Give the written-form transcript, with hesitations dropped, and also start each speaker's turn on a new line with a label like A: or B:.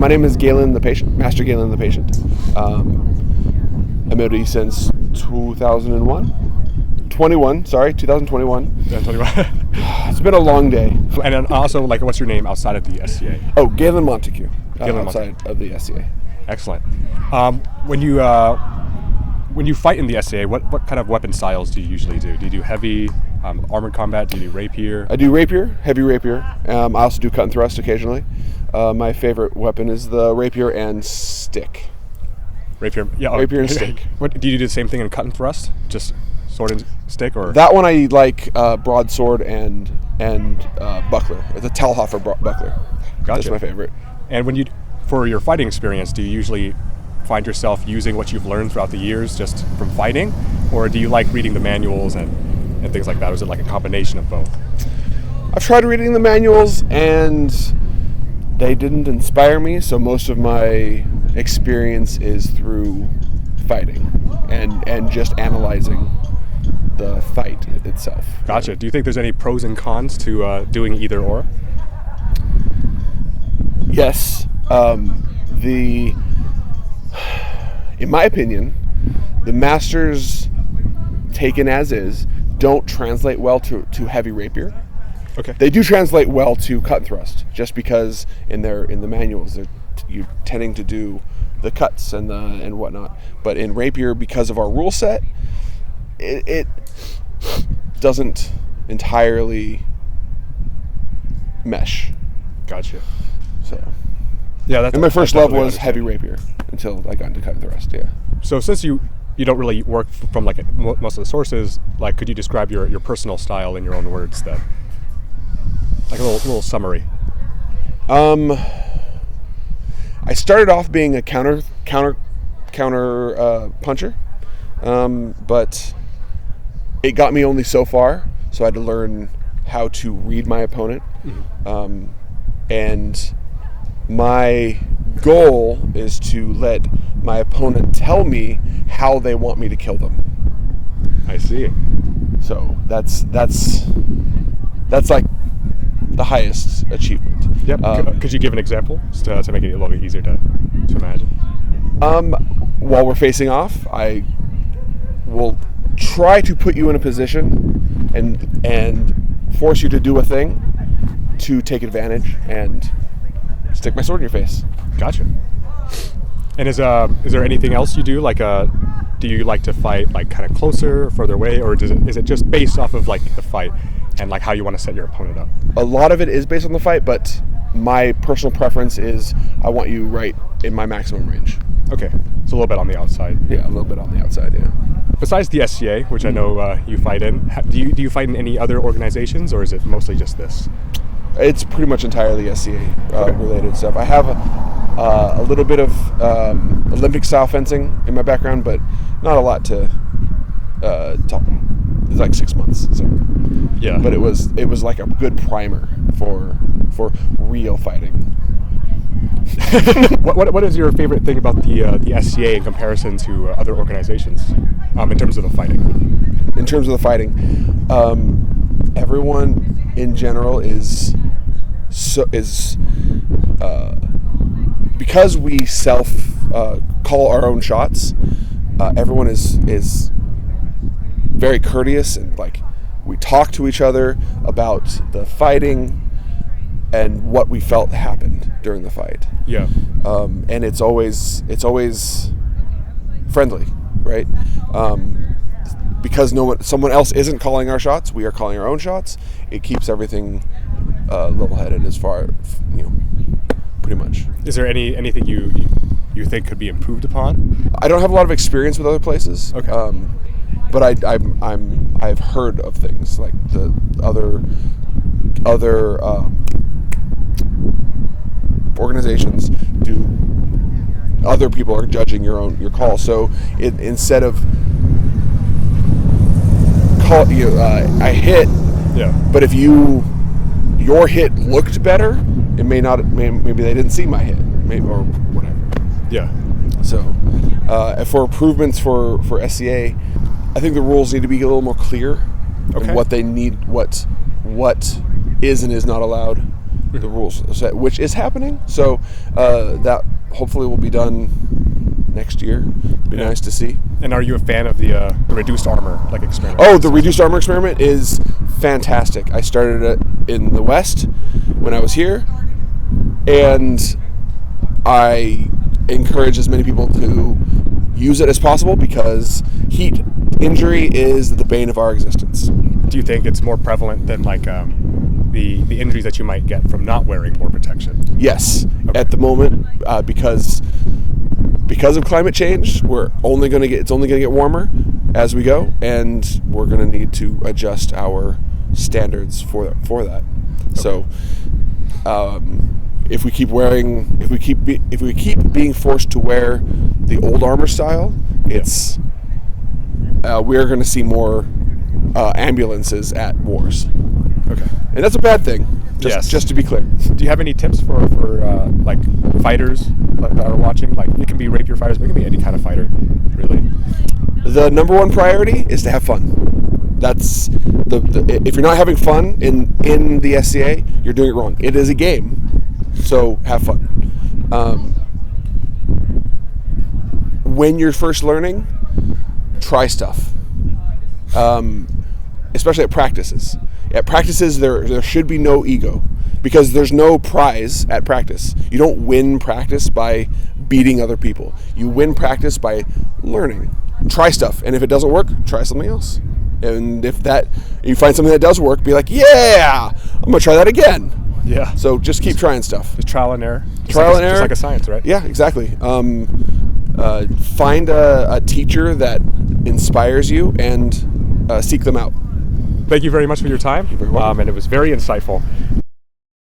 A: My name is Galen the patient, Master Galen the patient. MOD since 2021. 2021. It's been a long day.
B: And then also, what's your name outside of the SCA?
A: Oh, Galen Monticue.
B: Galen
A: outside of the SCA.
B: Excellent. When you fight in the SCA, what kind of weapon styles do you usually do? Do you do heavy, armored combat? Do you do rapier?
A: I do rapier, heavy rapier. I also do cut and thrust occasionally. My favorite weapon is the rapier and stick.
B: Rapier, yeah.
A: Rapier and stick.
B: What do you do the same thing in cut and thrust? Just sword and stick, or
A: that one I like broadsword and buckler. It's a Talhofer buckler.
B: Gotcha.
A: That's my favorite.
B: And for your fighting experience, do you usually find yourself using what you've learned throughout the years just from fighting, or do you like reading the manuals and things like that? Or is it like a combination of both?
A: I've tried reading the manuals and they didn't inspire me, so most of my experience is through fighting and just analyzing the fight itself.
B: Gotcha. Do you think there's any pros and cons to doing either or?
A: Yes. In my opinion, the masters taken as is don't translate well to heavy rapier.
B: Okay.
A: They do translate well to cut and thrust, just because in the manuals you're tending to do the cuts and whatnot. But in rapier, because of our rule set, it doesn't entirely mesh.
B: Gotcha.
A: So
B: yeah,
A: and my first love was heavy rapier until I got into cut and thrust. Yeah.
B: So since you don't really work from most of the sources, could you describe your personal style in your own words then? Like a little summary.
A: I started off being a counter puncher, but it got me only so far. So I had to learn how to read my opponent, and my goal is to let my opponent tell me how they want me to kill them.
B: I see.
A: So that's like the highest achievement.
B: Yep. Could you give an example to make it a little bit easier to imagine?
A: While we're facing off, I will try to put you in a position and force you to do a thing to take advantage and stick my sword in your face.
B: Gotcha. And is there anything else you do? Do you like to fight kind of closer, further away, or is it just based off of the fight and how you want to set your opponent up?
A: A lot of it is based on the fight, but my personal preference is I want you right in my maximum range.
B: Okay, so a little bit on the outside.
A: Yeah, a little bit on the outside. Yeah.
B: Besides the SCA, which I know you fight in, do you fight in any other organizations, or is it mostly just this?
A: It's pretty much entirely SCA related stuff. I have a little bit of Olympic style fencing in my background, but not a lot to talk. It's like 6 months. So
B: yeah,
A: but it was like a good primer for real fighting.
B: What is your favorite thing about the SCA in comparison to other organizations in terms of the fighting?
A: In terms of the fighting, everyone in general is because we call our own shots. Everyone is very courteous, and we talk to each other about the fighting and what we felt happened during the fight.
B: Yeah.
A: And it's always friendly, right? Because someone else isn't calling our shots, we are calling our own shots. It keeps everything level-headed as far, pretty much.
B: Is there anything you think could be improved upon?
A: I don't have a lot of experience with other places.
B: Okay.
A: But I've heard of things like the other organizations do. Other people are judging your call. So instead of I hit,
B: yeah.
A: But if your hit looked better, it may not. Maybe they didn't see my hit, or whatever.
B: Yeah.
A: So for improvements for SCA, I think the rules need to be a little more clear.
B: Okay.
A: And what they need, what is and is not allowed. the rules set, which is happening. So that hopefully will be done next year. Be nice to see.
B: And are you a fan of the reduced armor experiment?
A: Oh, the reduced armor experiment is fantastic. I started it in the West when I was here, and I encourage as many people to use it as possible because heat injury is the bane of our existence.
B: Do you think it's more prevalent than the injuries that you might get from not wearing more protection?
A: Yes, at the moment, because of climate change, it's only going to get warmer as we go, and we're going to need to adjust our standards for that. Okay. So, if we keep being forced to wear the old armor style, we're going to see more ambulances at wars. Okay, and that's a bad thing. Just to be clear.
B: Do you have any tips for fighters that are watching? It can be rapier fighters, but it can be any kind of fighter, really.
A: The number one priority is to have fun. That's if you're not having fun in the SCA, you're doing it wrong. It is a game, so have fun. When you're first learning, try stuff. Especially at practices. At practices, there should be no ego because there's no prize at practice. You don't win practice by beating other people. You win practice by learning. Try stuff, and if it doesn't work, try something else. And if you find something that does work, be like, yeah, I'm gonna try that again.
B: Yeah.
A: So just keep trying stuff.
B: Just trial and error.
A: Trial and error.
B: Just like a science, right?
A: Yeah, exactly. Find a teacher that inspires you and seek them out.
B: Thank you very much for your time.
A: You're very welcome.
B: And it was very insightful.